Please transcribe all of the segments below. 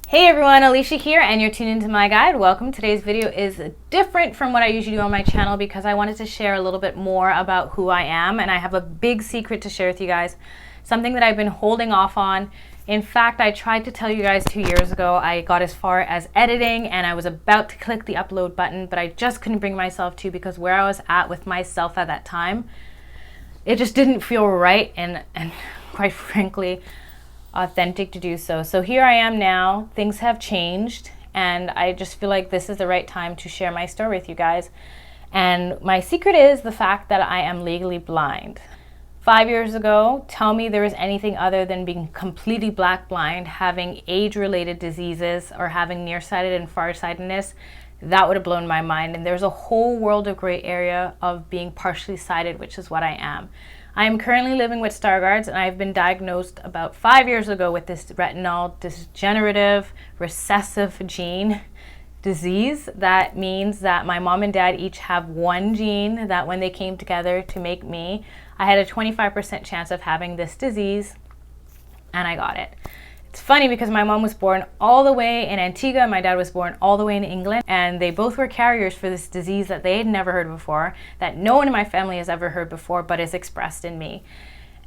Hey everyone, Alicia here, and you're tuned into my guide. Welcome. Today's video is different from what I usually do on my channel because I wanted to share a little bit more about who I am, and I have a big secret to share with you guys, something that I've been holding off on. In fact, I tried to tell you guys 2 years ago. I got as far as editing and I was about to click the upload button, but I just couldn't bring myself to because where I was at with myself at that time, it just didn't feel right and quite frankly, authentic to do so. So here I am now. Things have changed and I just feel like this is the right time to share my story with you guys. And my secret is the fact that I am legally blind. 5 years ago, tell me there was anything other than being completely black blind, having age-related diseases, or having nearsighted and farsightedness, that would have blown my mind. And there's a whole world of gray area of being partially sighted, which is what I am. I am currently living with Stargardt's, and I've been diagnosed about 5 years ago with this retinal degenerative recessive gene disease. That means that my mom and dad each have one gene that when they came together to make me, I had a 25% chance of having this disease, and I got it. It's funny because my mom was born all the way in Antigua and my dad was born all the way in England, and they both were carriers for this disease that they had never heard before, that no one in my family has ever heard before, but is expressed in me.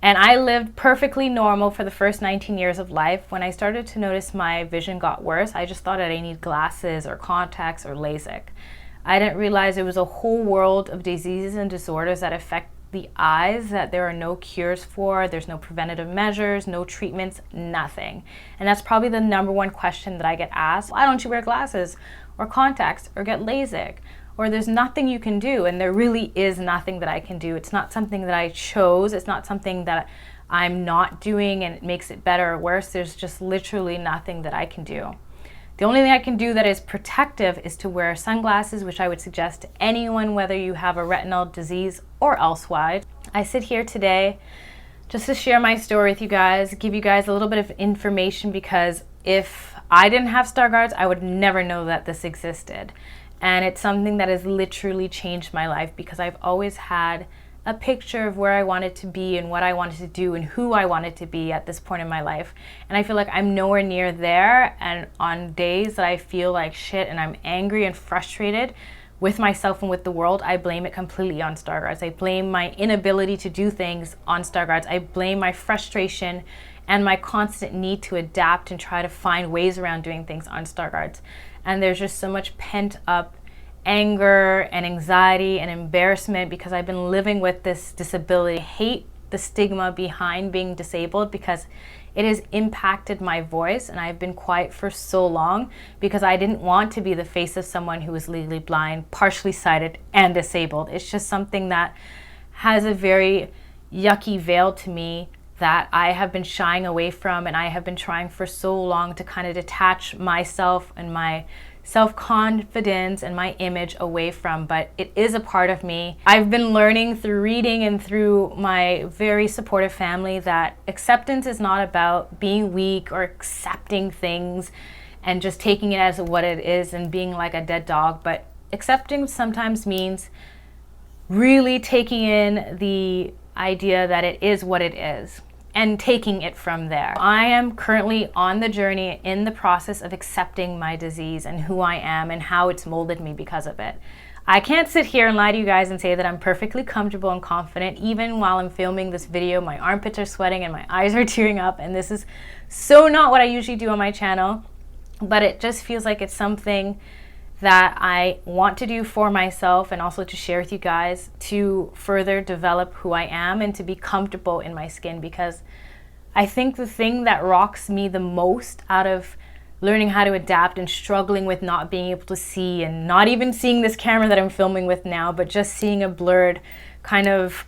And I lived perfectly normal for the first 19 years of life. When I started to notice my vision got worse, I just thought that I need glasses or contacts or LASIK. I didn't realize it was a whole world of diseases and disorders that affect the eyes that there are no cures for, there's no preventative measures, no treatments, nothing. And that's probably the number one question that I get asked. Why don't you wear glasses or contacts or get LASIK? Or there's nothing you can do, and there really is nothing that I can do. It's not something that I chose, it's not something that I'm not doing and it makes it better or worse. There's just literally nothing that I can do. The only thing I can do that is protective is to wear sunglasses, which I would suggest to anyone, whether you have a retinal disease or elsewise. I sit here today just to share my story with you guys, give you guys a little bit of information, because if I didn't have Stargardt, I would never know that this existed. And it's something that has literally changed my life because I've always had a picture of where I wanted to be and what I wanted to do and who I wanted to be at this point in my life. And I feel like I'm nowhere near there, and on days that I feel like shit and I'm angry and frustrated with myself and with the world, I blame it completely on Stargardt. I blame my inability to do things on Stargardt. I blame my frustration and my constant need to adapt and try to find ways around doing things on Stargardt. And there's just so much pent up anger and anxiety and embarrassment because I've been living with this disability. I hate the stigma behind being disabled because it has impacted my voice, and I've been quiet for so long because I didn't want to be the face of someone who was legally blind, partially sighted, and disabled. It's just something that has a very yucky veil to me that I have been shying away from, and I have been trying for so long to kind of detach myself and my self-confidence and my image away from, but it is a part of me. I've been learning through reading and through my very supportive family that acceptance is not about being weak or accepting things and just taking it as what it is and being like a dead dog, but accepting sometimes means really taking in the idea that it is what it is and taking it from there. I am currently on the journey in the process of accepting my disease and who I am and how it's molded me because of it. I can't sit here and lie to you guys and say that I'm perfectly comfortable and confident. Even while I'm filming this video, my armpits are sweating and my eyes are tearing up, and this is so not what I usually do on my channel, but it just feels like it's something that I want to do for myself and also to share with you guys to further develop who I am and to be comfortable in my skin, because I think the thing that rocks me the most out of learning how to adapt and struggling with not being able to see and not even seeing this camera that I'm filming with now, but just seeing a blurred kind of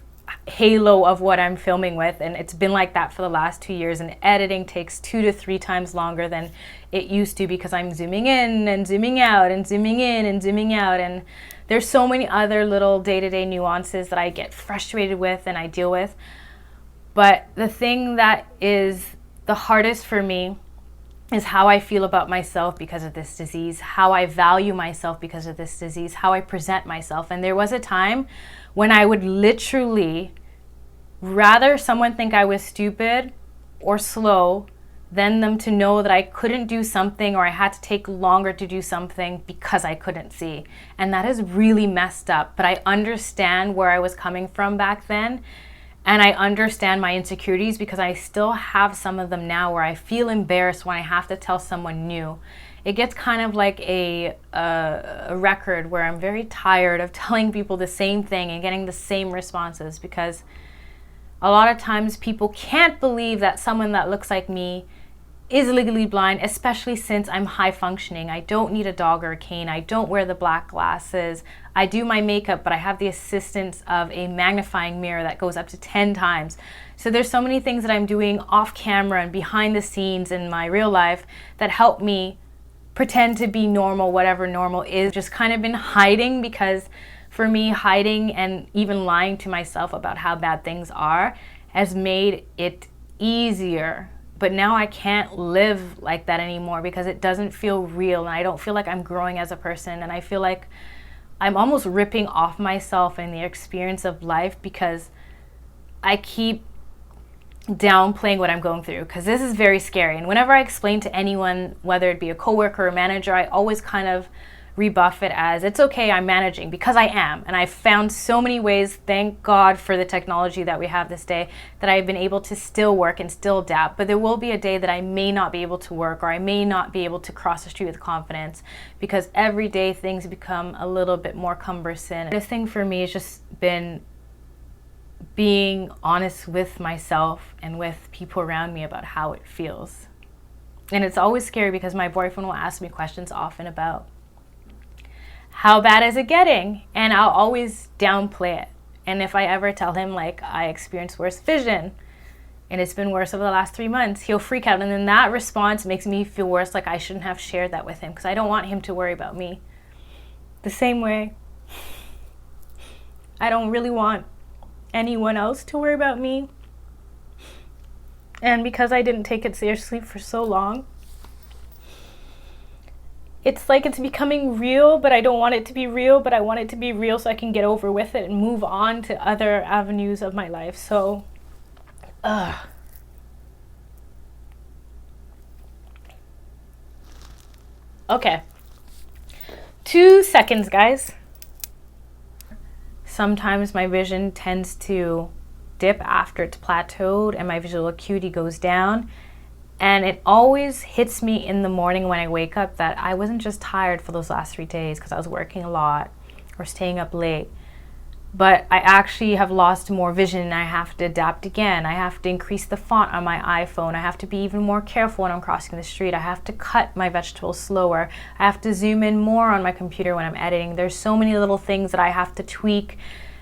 halo of what I'm filming with, and it's been like that for the last 2 years, and editing takes 2 to 3 times longer than it used to because I'm zooming in and zooming out and zooming in and zooming out, and there's so many other little day-to-day nuances that I get frustrated with and I deal with. But the thing that is the hardest for me is how I feel about myself because of this disease, how I value myself because of this disease, how I present myself. And there was a time when I would literally rather someone think I was stupid or slow than them to know that I couldn't do something or I had to take longer to do something because I couldn't see. And that is really messed up. But I understand where I was coming from back then. And I understand my insecurities because I still have some of them now where I feel embarrassed when I have to tell someone new. It gets kind of like a record where I'm very tired of telling people the same thing and getting the same responses, because a lot of times people can't believe that someone that looks like me is legally blind, especially since I'm high functioning. I don't need a dog or a cane. I don't wear the black glasses. I do my makeup, but I have the assistance of a magnifying mirror that goes up to 10 times. So there's so many things that I'm doing off camera and behind the scenes in my real life that help me pretend to be normal, whatever normal is. Just kind of been hiding, because for me, hiding and even lying to myself about how bad things are has made it easier. But now I can't live like that anymore because it doesn't feel real, and I don't feel like I'm growing as a person, and I feel like I'm almost ripping off myself and the experience of life because I keep downplaying what I'm going through, because this is very scary. And whenever I explain to anyone, whether it be a coworker or a manager, I always kind of rebuff it as, it's okay, I'm managing, because I am. And I've found so many ways, thank God for the technology that we have this day, that I've been able to still work and still adapt. But there will be a day that I may not be able to work, or I may not be able to cross the street with confidence, because every day things become a little bit more cumbersome. This thing for me has just been being honest with myself and with people around me about how it feels. And it's always scary because my boyfriend will ask me questions often about, how bad is it getting? And I'll always downplay it. And if I ever tell him like I experienced worse vision and it's been worse over the last 3 months, he'll freak out. And then that response makes me feel worse, like I shouldn't have shared that with him, because I don't want him to worry about me. The same way I don't really want anyone else to worry about me. And because I didn't take it seriously for so long, it's like it's becoming real, but I don't want it to be real, but I want it to be real so I can get over with it and move on to other avenues of my life. So, okay. 2 seconds, guys. Sometimes my vision tends to dip after it's plateaued and my visual acuity goes down. And it always hits me in the morning when I wake up that I wasn't just tired for those last 3 days because I was working a lot or staying up late, but I actually have lost more vision and I have to adapt again. I have to increase the font on my iPhone. I have to be even more careful when I'm crossing the street. I have to cut my vegetables slower. I have to zoom in more on my computer when I'm editing. There's so many little things that I have to tweak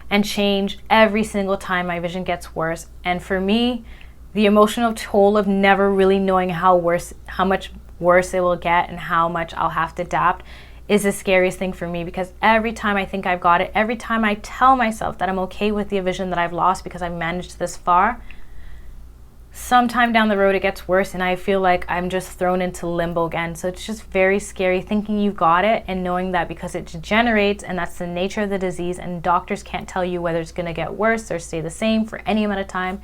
and change every single time my vision gets worse. And for me, the emotional toll of never really knowing how much worse it will get and how much I'll have to adapt is the scariest thing for me, because every time I think I've got it, every time I tell myself that I'm okay with the vision that I've lost because I've managed this far, sometime down the road it gets worse and I feel like I'm just thrown into limbo again. So it's just very scary thinking you've got it and knowing that because it degenerates, and that's the nature of the disease, and doctors can't tell you whether it's going to get worse or stay the same for any amount of time.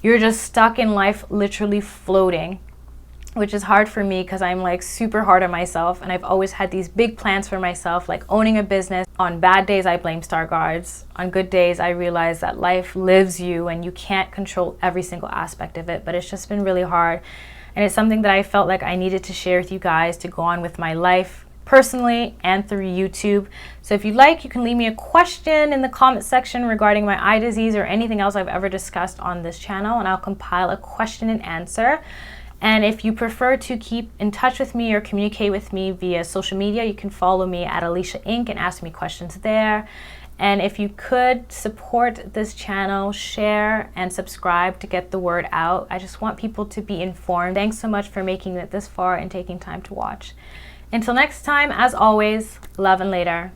You're just stuck in life, literally floating, which is hard for me because I'm like super hard on myself, and I've always had these big plans for myself, like owning a business. On bad days, I blame Stargardt. On good days, I realize that life lives you and you can't control every single aspect of it, but it's just been really hard. And it's something that I felt like I needed to share with you guys to go on with my life personally and through YouTube. So if you'd like, you can leave me a question in the comment section regarding my eye disease or anything else I've ever discussed on this channel, and I'll compile a question and answer. And if you prefer to keep in touch with me or communicate with me via social media, you can follow me at alishainc and ask me questions there. And if you could support this channel, share and subscribe to get the word out. I just want people to be informed. Thanks so much for making it this far and taking time to watch. Until next time, as always, love and later.